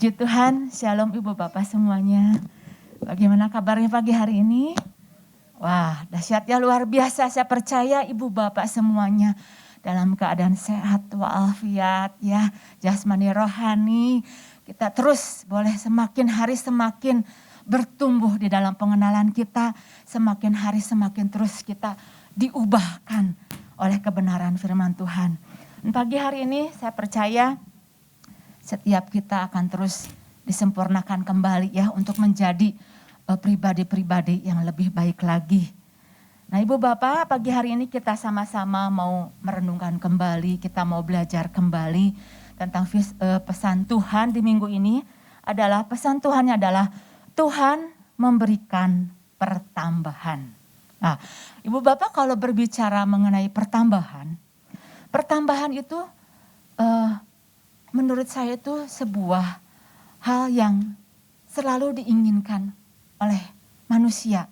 Puji Tuhan, Shalom Ibu Bapak semuanya. Bagaimana kabarnya pagi hari ini? Wah, dahsyatnya luar biasa. Saya percaya Ibu Bapak semuanya dalam keadaan sehat walafiat ya, jasmani rohani. Kita terus boleh semakin hari semakin bertumbuh di dalam pengenalan kita, semakin hari semakin terus kita diubahkan oleh kebenaran firman Tuhan. Dan pagi hari ini saya percaya setiap kita akan terus disempurnakan kembali ya untuk menjadi pribadi-pribadi yang lebih baik lagi. Nah Ibu Bapak, pagi hari ini kita sama-sama mau merenungkan kembali, kita mau belajar kembali tentang pesan Tuhan di minggu ini. Pesan Tuhannya adalah Tuhan memberikan pertambahan. Nah Ibu Bapak, kalau berbicara mengenai pertambahan itu menurut saya itu sebuah hal yang selalu diinginkan oleh manusia.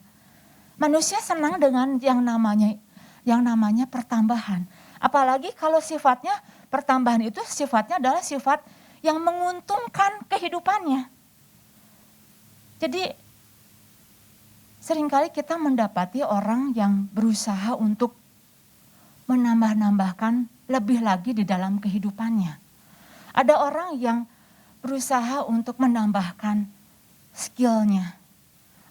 Manusia senang dengan yang namanya pertambahan. Apalagi kalau sifatnya pertambahan itu sifatnya adalah sifat yang menguntungkan kehidupannya. Jadi seringkali kita mendapati orang yang berusaha untuk menambah-nambahkan lebih lagi di dalam kehidupannya. Ada orang yang berusaha untuk menambahkan skillnya.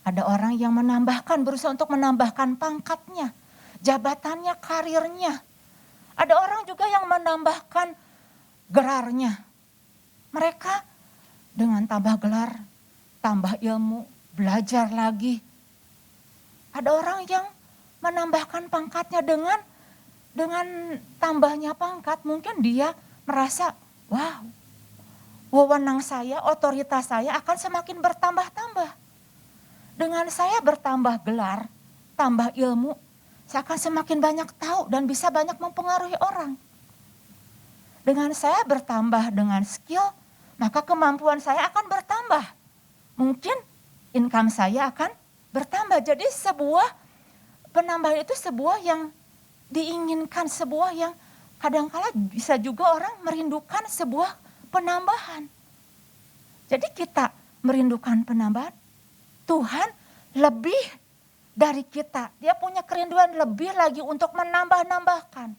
Ada orang yang berusaha untuk menambahkan pangkatnya, jabatannya, karirnya. Ada orang juga yang menambahkan gelarnya. Mereka dengan tambah gelar, tambah ilmu, belajar lagi. Ada orang yang menambahkan pangkatnya dengan tambahnya pangkat. Mungkin dia merasa, wow, wewenang saya, otoritas saya akan semakin bertambah-tambah. Dengan saya bertambah gelar, tambah ilmu, saya akan semakin banyak tahu dan bisa banyak mempengaruhi orang. Dengan saya bertambah dengan skill, maka kemampuan saya akan bertambah. Mungkin income saya akan bertambah. Jadi sebuah penambahan itu sebuah yang diinginkan, sebuah yang kadang-kala bisa juga orang merindukan sebuah penambahan. Jadi kita merindukan penambahan, Tuhan lebih dari kita. Dia punya kerinduan lebih lagi untuk menambah-nambahkan.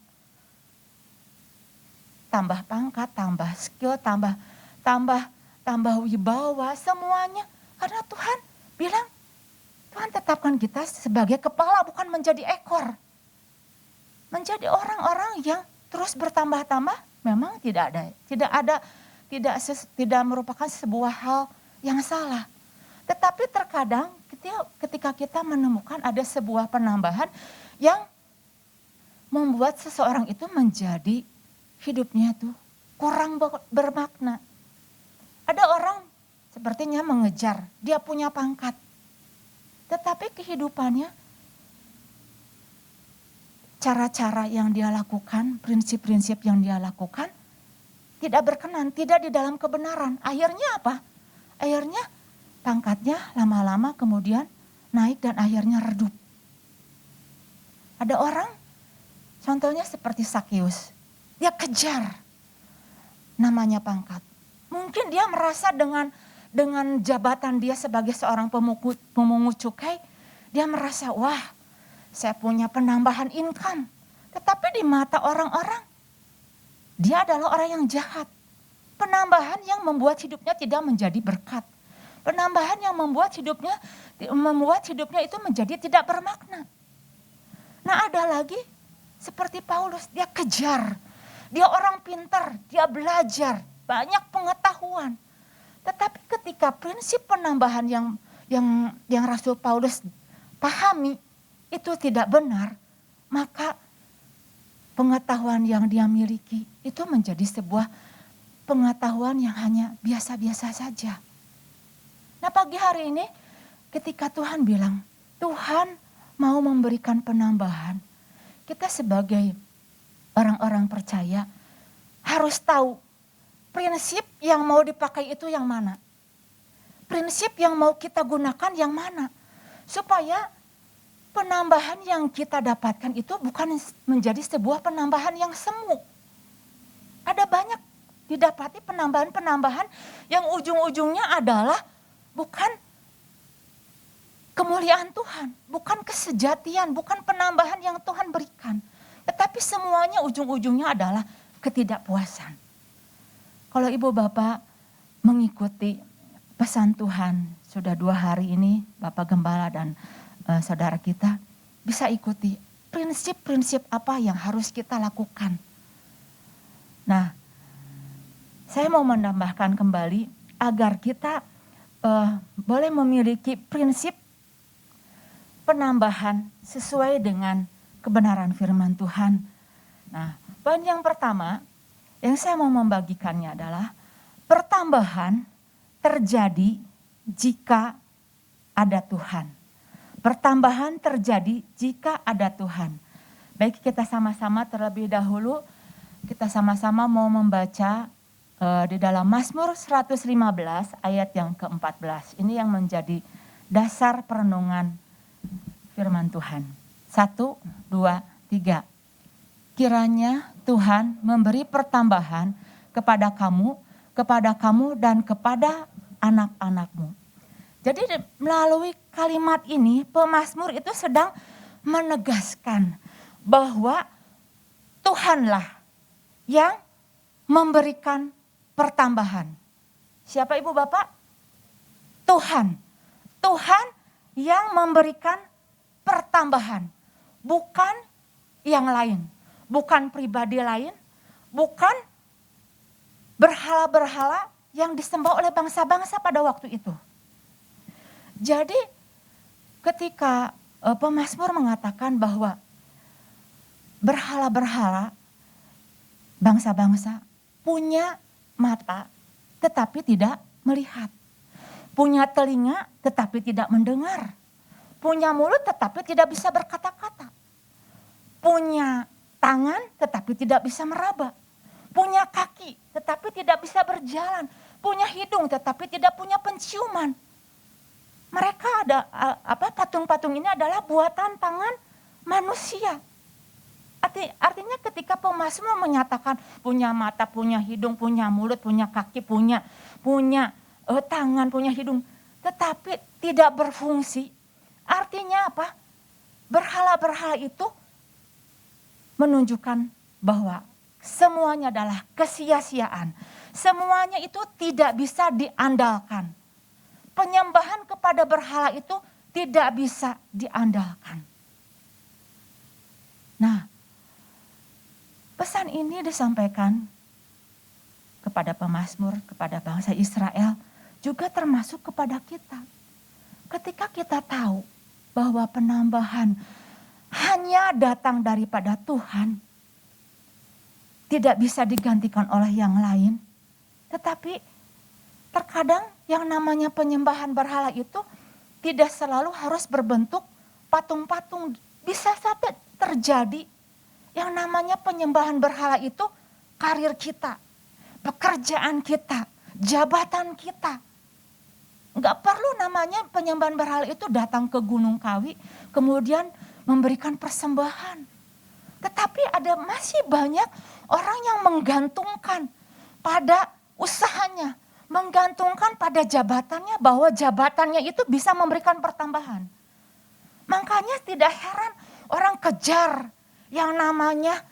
Tambah pangkat, tambah skill, tambah wibawa, semuanya. Karena Tuhan bilang, Tuhan tetapkan kita sebagai kepala bukan menjadi ekor. Menjadi orang-orang yang terus bertambah-tambah memang tidak merupakan sebuah hal yang salah. Tetapi terkadang ketika kita menemukan ada sebuah penambahan yang membuat seseorang itu menjadi hidupnya tuh kurang bermakna. Ada orang sepertinya mengejar, dia punya pangkat. Tetapi kehidupannya, cara-cara yang dia lakukan, prinsip-prinsip yang dia lakukan tidak berkenan, tidak di dalam kebenaran. Akhirnya apa? Akhirnya pangkatnya lama-lama kemudian naik dan akhirnya redup. Ada orang, contohnya seperti Sakeus, dia kejar namanya pangkat. Mungkin dia merasa dengan jabatan dia sebagai seorang pemungut cukai, dia merasa wah, saya punya penambahan income. Tetapi di mata orang-orang, dia adalah orang yang jahat. Penambahan yang membuat hidupnya tidak menjadi berkat. Penambahan yang membuat hidupnya itu menjadi tidak bermakna. Nah ada lagi seperti Paulus, dia kejar. Dia orang pintar, dia belajar, banyak pengetahuan. Tetapi ketika prinsip penambahan yang Rasul Paulus pahami itu tidak benar, maka pengetahuan yang dia miliki itu menjadi sebuah pengetahuan yang hanya biasa-biasa saja. Nah pagi hari ini ketika Tuhan bilang, Tuhan mau memberikan penambahan, kita sebagai orang-orang percaya harus tahu prinsip yang mau dipakai itu yang mana. Prinsip yang mau kita gunakan yang mana. Supaya penambahan yang kita dapatkan itu bukan menjadi sebuah penambahan yang semu. Ada banyak didapati penambahan-penambahan yang ujung-ujungnya adalah bukan kemuliaan Tuhan, bukan kesejatian, bukan penambahan yang Tuhan berikan. Tetapi semuanya ujung-ujungnya adalah ketidakpuasan. Kalau ibu bapak mengikuti pesan Tuhan sudah 2 hari ini, Bapak Gembala dan saudara kita bisa ikuti prinsip-prinsip apa yang harus kita lakukan. Nah, saya mau menambahkan kembali agar kita boleh memiliki prinsip penambahan sesuai dengan kebenaran firman Tuhan. Nah, poin yang pertama yang saya mau membagikannya adalah pertambahan terjadi jika ada Tuhan. Pertambahan terjadi jika ada Tuhan. Baik, kita sama-sama terlebih dahulu, kita sama-sama mau membaca di dalam Mazmur 115 ayat yang ke-14. Ini yang menjadi dasar perenungan firman Tuhan. 1, 2, 3. Kiranya Tuhan memberi pertambahan kepada kamu dan kepada anak-anakmu. Jadi melalui kalimat ini pemazmur itu sedang menegaskan bahwa Tuhanlah yang memberikan pertambahan. Siapa ibu bapak? Tuhan. Tuhan yang memberikan pertambahan. Bukan yang lain. Bukan pribadi lain. Bukan berhala-berhala yang disembah oleh bangsa-bangsa pada waktu itu. Jadi ketika pemazmur mengatakan bahwa berhala-berhala bangsa-bangsa punya mata tetapi tidak melihat. Punya telinga tetapi tidak mendengar. Punya mulut tetapi tidak bisa berkata-kata. Punya tangan tetapi tidak bisa meraba. Punya kaki tetapi tidak bisa berjalan. Punya hidung tetapi tidak punya penciuman. Mereka patung-patung ini adalah buatan tangan manusia. Artinya ketika pemazmur menyatakan punya mata, punya hidung, punya mulut, punya kaki, punya tangan, punya hidung, tetapi tidak berfungsi. Artinya apa? Berhala-berhala itu menunjukkan bahwa semuanya adalah kesia-siaan. Semuanya itu tidak bisa diandalkan. Penyembahan kepada berhala itu tidak bisa diandalkan. Nah, pesan ini disampaikan kepada pemazmur, kepada bangsa Israel, juga termasuk kepada kita. Ketika kita tahu bahwa penambahan hanya datang daripada Tuhan, tidak bisa digantikan oleh yang lain, tetapi terkadang yang namanya penyembahan berhala itu tidak selalu harus berbentuk patung-patung. Bisa saja terjadi yang namanya penyembahan berhala itu karir kita, pekerjaan kita, jabatan kita. Enggak perlu namanya penyembahan berhala itu datang ke Gunung Kawi kemudian memberikan persembahan. Tetapi ada masih banyak orang yang menggantungkan pada usahanya, menggantungkan pada jabatannya bahwa jabatannya itu bisa memberikan pertambahan. Makanya tidak heran orang kejar yang namanya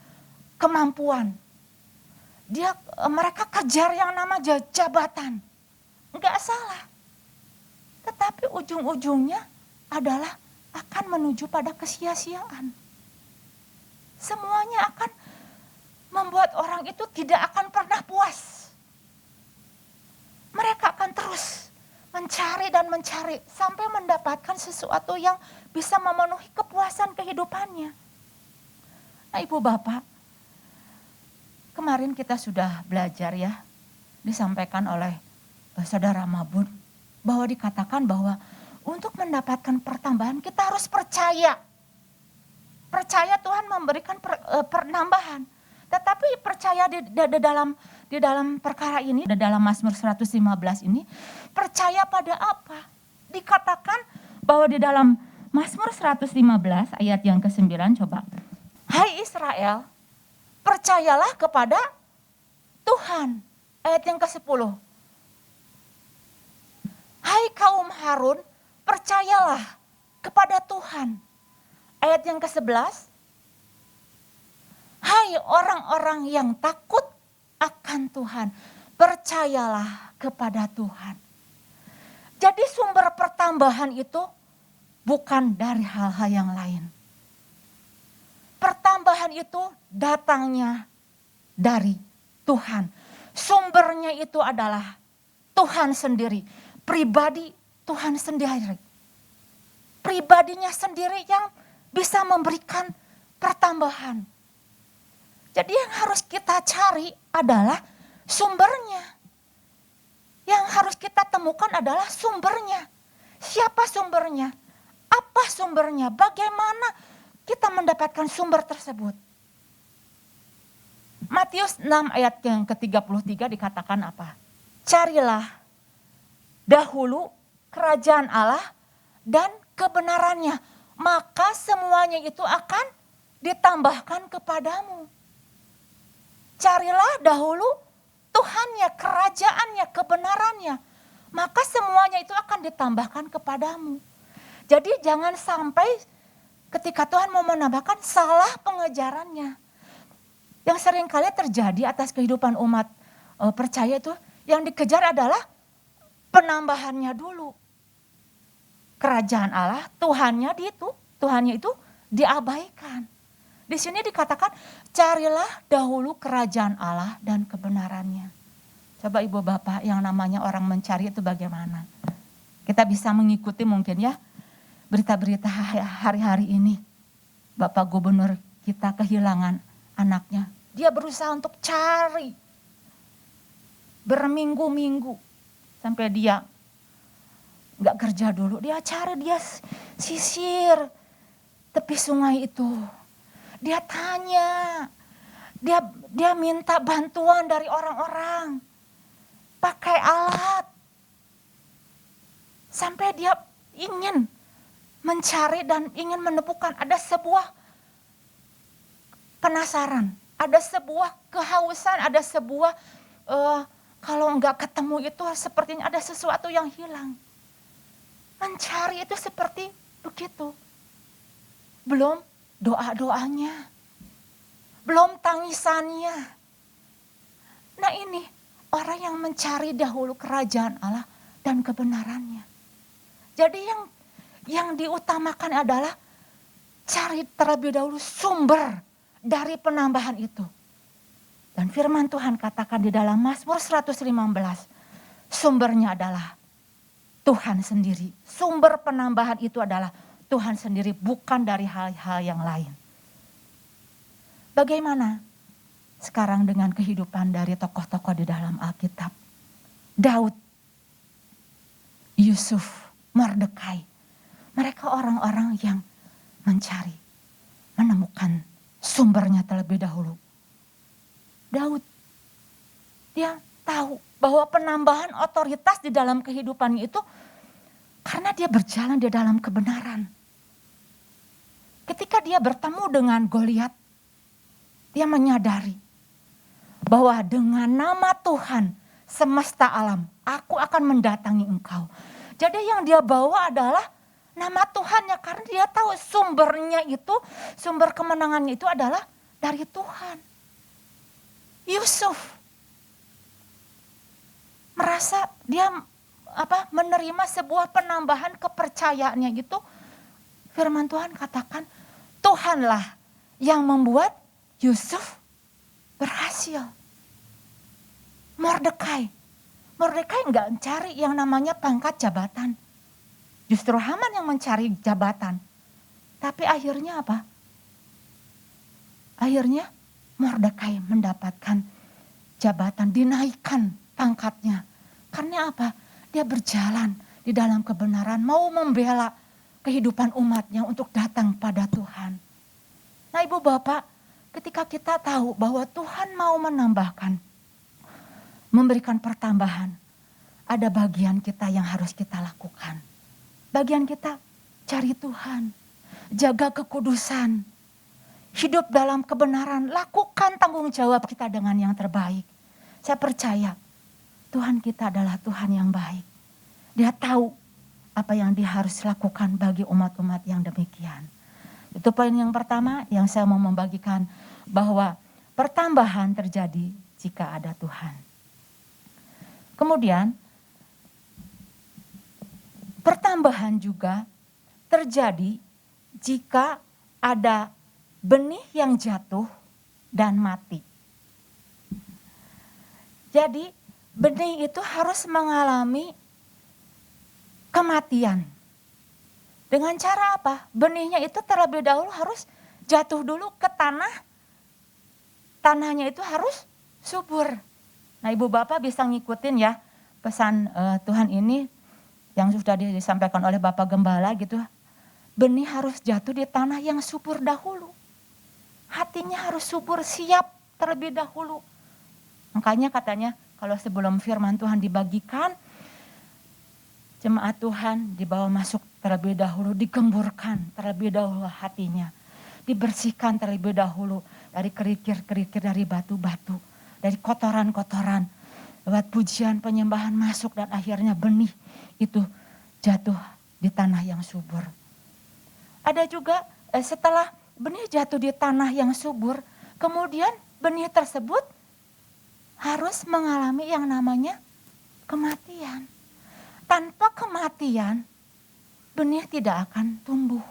kemampuan. Mereka kejar yang namanya jabatan. Enggak salah. Tetapi ujung-ujungnya adalah akan menuju pada kesia-siaan. Semuanya akan membuat orang itu tidak akan pernah puas. Mereka akan terus mencari dan mencari sampai mendapatkan sesuatu yang bisa memenuhi kepuasan kehidupannya. Nah, ibu bapak, kemarin kita sudah belajar ya, disampaikan oleh saudara Mabun, bahwa dikatakan bahwa untuk mendapatkan pertambahan kita harus percaya. Percaya Tuhan memberikan penambahan. Tetapi percaya di dalam perkara ini, di dalam Mazmur 115 ini, percaya pada apa? Dikatakan bahwa di dalam Mazmur 115 ayat yang ke-9, coba. Hai Israel, percayalah kepada Tuhan. Ayat yang ke-10. Hai kaum Harun, percayalah kepada Tuhan. Ayat yang ke-11. Hai orang-orang yang takut akan Tuhan, percayalah kepada Tuhan. Jadi sumber pertambahan itu bukan dari hal-hal yang lain. Pertambahan itu datangnya dari Tuhan. Sumbernya itu adalah Tuhan sendiri. Pribadi Tuhan sendiri. Pribadinya sendiri yang bisa memberikan pertambahan. Jadi yang harus kita cari adalah sumbernya. Yang harus kita temukan adalah sumbernya. Siapa sumbernya? Apa sumbernya? Bagaimana kita mendapatkan sumber tersebut? Matius 6 ayat yang ke-33 dikatakan apa? Carilah dahulu kerajaan Allah dan kebenarannya, maka semuanya itu akan ditambahkan kepadamu. Carilah dahulu Tuhannya, kerajaannya, kebenarannya, maka semuanya itu akan ditambahkan kepadamu. Jadi jangan sampai ketika Tuhan mau menambahkan salah pengejarannya. Yang seringkali terjadi atas kehidupan umat percaya itu yang dikejar adalah penambahannya dulu. Kerajaan Allah, Tuhannya itu diabaikan. Di sini dikatakan carilah dahulu kerajaan Allah dan kebenarannya. Coba ibu bapak yang namanya orang mencari itu bagaimana? Kita bisa mengikuti mungkin ya berita-berita hari-hari ini. Bapak gubernur kita kehilangan anaknya. Dia berusaha untuk cari berminggu-minggu sampai dia gak kerja dulu. Dia cari, dia sisir tepi sungai itu. Dia tanya, dia minta bantuan dari orang-orang, pakai alat. Sampai dia ingin mencari dan ingin menemukan ada sebuah penasaran, ada sebuah kehausan, ada sebuah kalau enggak ketemu itu sepertinya ada sesuatu yang hilang. Mencari itu seperti begitu. Belum doa-doanya, belum tangisannya. Nah ini orang yang mencari dahulu kerajaan Allah dan kebenarannya. Jadi yang diutamakan adalah cari terlebih dahulu sumber dari penambahan itu. Dan firman Tuhan katakan di dalam Mazmur 115, sumbernya adalah Tuhan sendiri. Sumber penambahan itu adalah Tuhan sendiri, bukan dari hal-hal yang lain. Bagaimana sekarang dengan kehidupan dari tokoh-tokoh di dalam Alkitab? Daud, Yusuf, Mordekai. Mereka orang-orang yang mencari, menemukan sumbernya terlebih dahulu. Daud, dia tahu bahwa penambahan otoritas di dalam kehidupannya itu karena dia berjalan di dalam kebenaran. Ketika dia bertemu dengan Goliat, dia menyadari bahwa dengan nama Tuhan semesta alam, aku akan mendatangi engkau. Jadi yang dia bawa adalah nama Tuhannya, karena dia tahu sumbernya itu, sumber kemenangannya itu adalah dari Tuhan. Yusuf merasa dia menerima sebuah penambahan kepercayaannya gitu. Firman Tuhan katakan, Tuhanlah yang membuat Yusuf berhasil. Mordekai enggak mencari yang namanya pangkat jabatan. Justru Haman yang mencari jabatan. Tapi akhirnya apa? Akhirnya Mordekai mendapatkan jabatan, dinaikkan pangkatnya. Karena apa? Dia berjalan di dalam kebenaran, mau membela kehidupan umatnya untuk datang pada Tuhan. Nah ibu bapak, ketika kita tahu bahwa Tuhan mau menambahkan, memberikan pertambahan, ada bagian kita yang harus kita lakukan. Bagian kita cari Tuhan, jaga kekudusan, hidup dalam kebenaran, lakukan tanggung jawab kita dengan yang terbaik. Saya percaya Tuhan kita adalah Tuhan yang baik. Dia tahu apa yang dia harus lakukan bagi umat-umat yang demikian. Itu poin yang pertama yang saya mau membagikan, bahwa pertambahan terjadi jika ada Tuhan. Kemudian pertambahan juga terjadi jika ada benih yang jatuh dan mati. Jadi benih itu harus mengalami kematian. Dengan cara apa? Benihnya itu terlebih dahulu harus jatuh dulu ke tanah. Tanahnya itu harus subur. Nah, Ibu Bapak bisa ngikutin ya pesan Tuhan ini yang sudah disampaikan oleh Bapak Gembala gitu. Benih harus jatuh di tanah yang subur dahulu. Hatinya harus subur, siap terlebih dahulu. Makanya katanya kalau sebelum firman Tuhan dibagikan, jemaat Tuhan dibawa masuk terlebih dahulu, digemburkan terlebih dahulu hatinya. Dibersihkan terlebih dahulu dari kerikil-kerikil, dari batu-batu, dari kotoran-kotoran. Lewat pujian, penyembahan masuk dan akhirnya benih itu jatuh di tanah yang subur. Ada juga setelah benih jatuh di tanah yang subur, kemudian benih tersebut harus mengalami yang namanya kematian. Tanpa kematian, benih tidak akan tumbuh.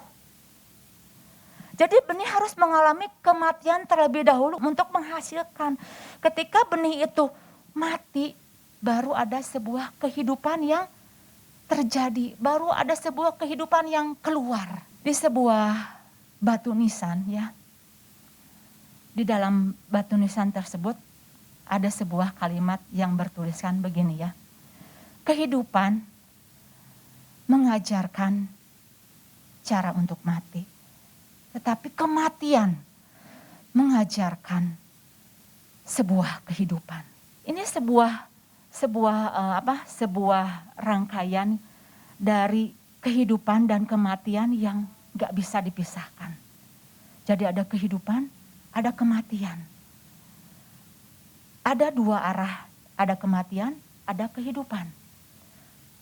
Jadi benih harus mengalami kematian terlebih dahulu untuk menghasilkan. Ketika benih itu mati, baru ada sebuah kehidupan yang terjadi. Baru ada sebuah kehidupan yang keluar. Di sebuah batu nisan ya. Di dalam batu nisan tersebut ada sebuah kalimat yang bertuliskan begini ya. Kehidupan mengajarkan cara untuk mati. Tetapi kematian mengajarkan sebuah kehidupan. Ini sebuah rangkaian dari kehidupan dan kematian yang gak bisa dipisahkan. Jadi ada kehidupan, ada kematian. Ada dua arah, ada kematian, ada kehidupan.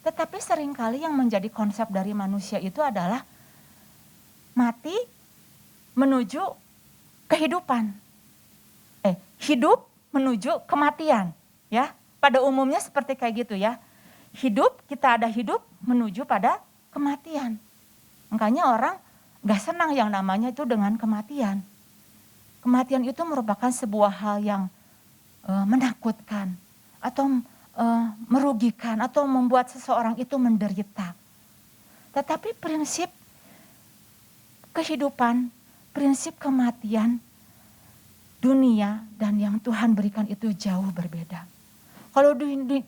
Tetapi seringkali yang menjadi konsep dari manusia itu adalah mati menuju kehidupan. Hidup menuju kematian, ya. Pada umumnya seperti kayak gitu ya. Hidup, kita ada hidup menuju pada kematian. Makanya orang gak senang yang namanya itu dengan kematian. Kematian itu merupakan sebuah hal yang menakutkan atau merugikan atau membuat seseorang itu menderita. Tetapi prinsip kehidupan, prinsip kematian, dunia dan yang Tuhan berikan itu jauh berbeda. Kalau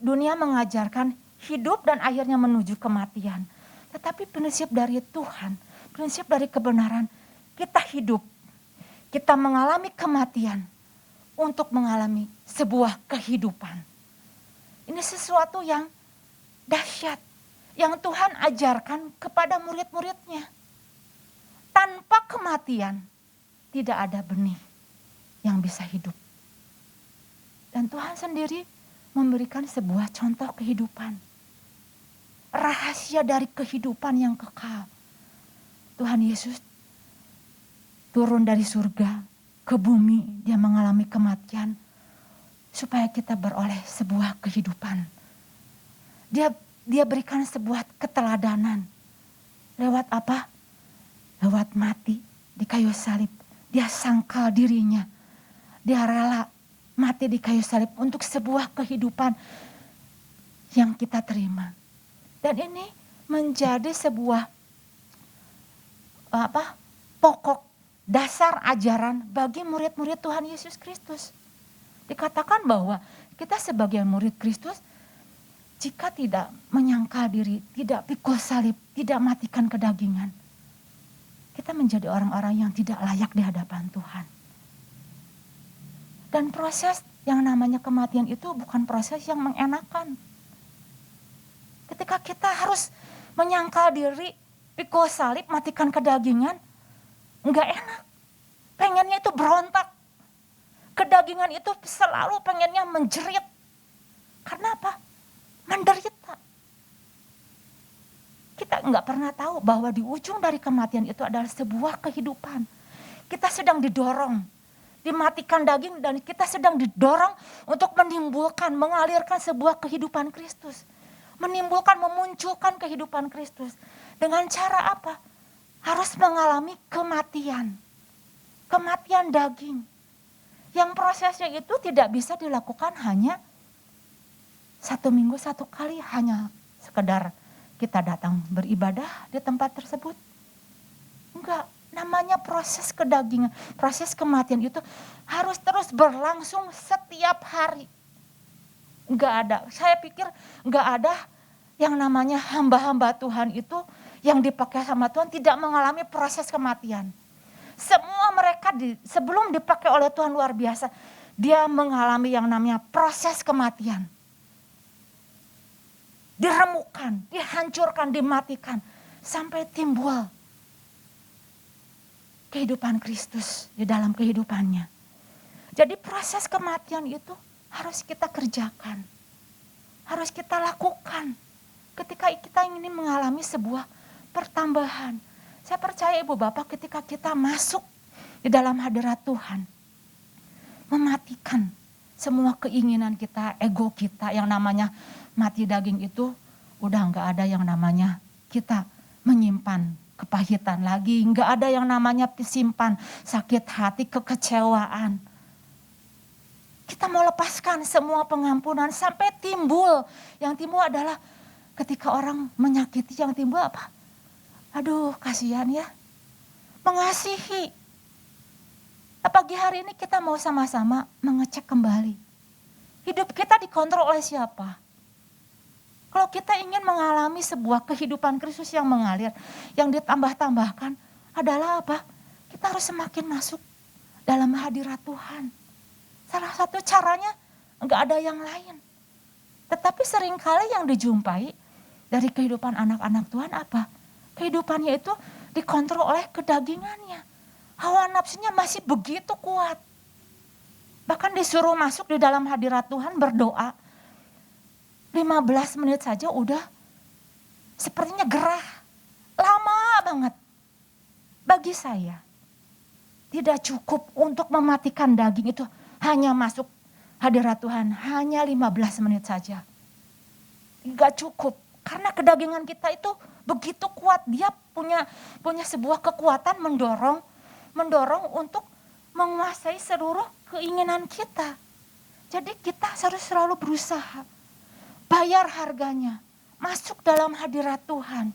dunia mengajarkan hidup dan akhirnya menuju kematian. Tetapi prinsip dari Tuhan, prinsip dari kebenaran, kita hidup, kita mengalami kematian untuk mengalami sebuah kehidupan. Ini sesuatu yang dahsyat, yang Tuhan ajarkan kepada murid-muridnya. Tanpa kematian, tidak ada benih yang bisa hidup. Dan Tuhan sendiri memberikan sebuah contoh kehidupan. Rahasia dari kehidupan yang kekal. Tuhan Yesus turun dari surga ke bumi, dia mengalami kematian supaya kita beroleh sebuah kehidupan. Dia berikan sebuah keteladanan. Lewat apa? Lewat mati di kayu salib. Dia sangkal dirinya. Dia rela mati di kayu salib untuk sebuah kehidupan yang kita terima. Dan ini menjadi sebuah pokok dasar ajaran bagi murid-murid Tuhan Yesus Kristus. Dikatakan bahwa kita sebagai murid Kristus, jika tidak menyangkal diri, tidak pikul salib, tidak matikan kedagingan, kita menjadi orang-orang yang tidak layak di hadapan Tuhan. Dan proses yang namanya kematian itu bukan proses yang mengenakan. Ketika kita harus menyangkal diri, pikul salib, matikan kedagingan, enggak enak. Pengennya itu berontak. Kedagingan itu selalu pengennya menjerit. Karena apa? Menderita. Kita nggak pernah tahu bahwa di ujung dari kematian itu adalah sebuah kehidupan. Kita sedang didorong, dimatikan daging, dan kita sedang didorong untuk menimbulkan, mengalirkan sebuah kehidupan Kristus. Menimbulkan, memunculkan kehidupan Kristus. Dengan cara apa? Harus mengalami kematian. Kematian daging. Yang prosesnya itu tidak bisa dilakukan hanya 1 minggu 1 kali, hanya sekedar kita datang beribadah di tempat tersebut. Enggak, namanya proses kedagingan, proses kematian itu harus terus berlangsung setiap hari. Enggak ada, saya pikir enggak ada yang namanya hamba-hamba Tuhan itu yang dipakai sama Tuhan tidak mengalami proses kematian. Semua mereka sebelum dipakai oleh Tuhan luar biasa, dia mengalami yang namanya proses kematian. Diremukkan, dihancurkan, dimatikan, sampai timbul kehidupan Kristus di dalam kehidupannya. Jadi proses kematian itu harus kita kerjakan, harus kita lakukan ketika kita ingin mengalami sebuah pertambahan. Saya percaya Ibu Bapak, ketika kita masuk di dalam hadirat Tuhan, mematikan semua keinginan kita, ego kita yang namanya mati daging itu, udah nggak ada yang namanya kita menyimpan kepahitan lagi, nggak ada yang namanya simpan sakit hati, kekecewaan. Kita mau lepaskan semua pengampunan sampai timbul. Yang timbul adalah ketika orang menyakiti, yang timbul apa? Aduh, kasihan ya. Mengasihi. Pagi hari ini kita mau sama-sama mengecek kembali. Hidup kita dikontrol oleh siapa? Kalau kita ingin mengalami sebuah kehidupan Kristus yang mengalir, yang ditambah-tambahkan adalah apa? Kita harus semakin masuk dalam hadirat Tuhan. Salah satu caranya enggak ada yang lain. Tetapi seringkali yang dijumpai dari kehidupan anak-anak Tuhan apa? Kehidupannya itu dikontrol oleh kedagingannya. Hawa nafsunya masih begitu kuat. Bahkan disuruh masuk di dalam hadirat Tuhan berdoa. 15 menit saja udah sepertinya gerah. Lama banget. Bagi saya tidak cukup untuk mematikan daging itu hanya masuk hadirat Tuhan hanya 15 menit saja. Gak cukup karena kedagingan kita itu begitu kuat. Dia punya sebuah kekuatan mendorong untuk menguasai seluruh keinginan kita. Jadi kita harus selalu berusaha. Bayar harganya, masuk dalam hadirat Tuhan.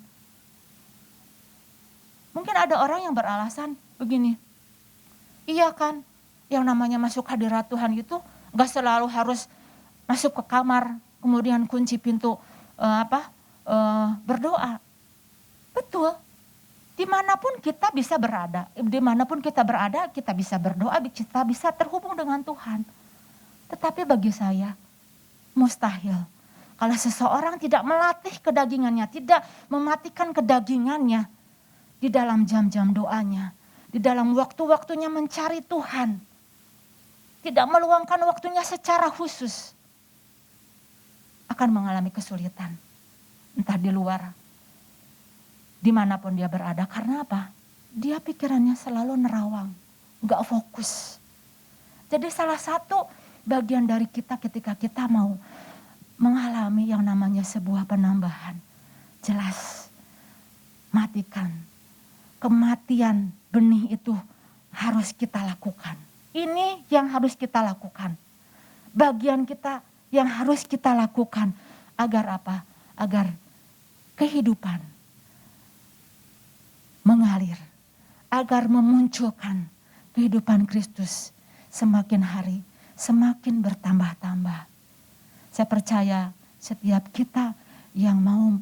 Mungkin ada orang yang beralasan begini, iya kan, yang namanya masuk hadirat Tuhan itu gak selalu harus masuk ke kamar, kemudian kunci pintu berdoa. Betul, dimanapun kita bisa berada, kita bisa berdoa, kita bisa terhubung dengan Tuhan. Tetapi bagi saya, mustahil. Kalau seseorang tidak melatih kedagingannya, tidak mematikan kedagingannya di dalam jam-jam doanya, di dalam waktu-waktunya mencari Tuhan, tidak meluangkan waktunya secara khusus, akan mengalami kesulitan. Entah di luar, dimanapun dia berada. Karena apa? Dia pikirannya selalu nerawang, gak fokus. Jadi salah satu bagian dari kita ketika kita mau mengalami yang namanya sebuah penambahan, jelas matikan. Kematian benih itu harus kita lakukan. Ini yang harus kita lakukan. Bagian kita yang harus kita lakukan. Agar apa? Agar kehidupan mengalir. Agar memunculkan kehidupan Kristus semakin hari semakin bertambah-tambah. Saya percaya setiap kita yang mau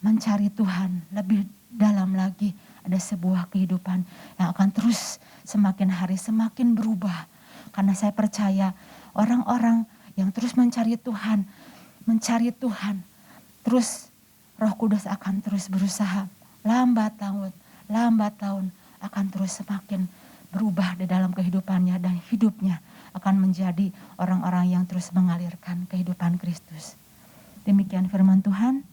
mencari Tuhan lebih dalam lagi, ada sebuah kehidupan yang akan terus semakin hari semakin berubah. Karena saya percaya orang-orang yang terus mencari Tuhan, terus Roh Kudus akan terus berusaha lambat laun akan terus semakin berubah di dalam kehidupannya dan hidupnya akan menjadi orang-orang yang terus mengalirkan kehidupan Kristus. Demikian firman Tuhan.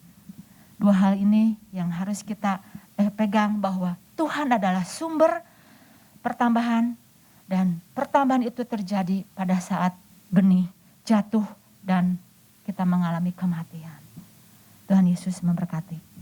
Dua hal ini yang harus kita pegang, bahwa Tuhan adalah sumber pertambahan, dan pertambahan itu terjadi pada saat benih jatuh dan kita mengalami kematian. Tuhan Yesus memberkati.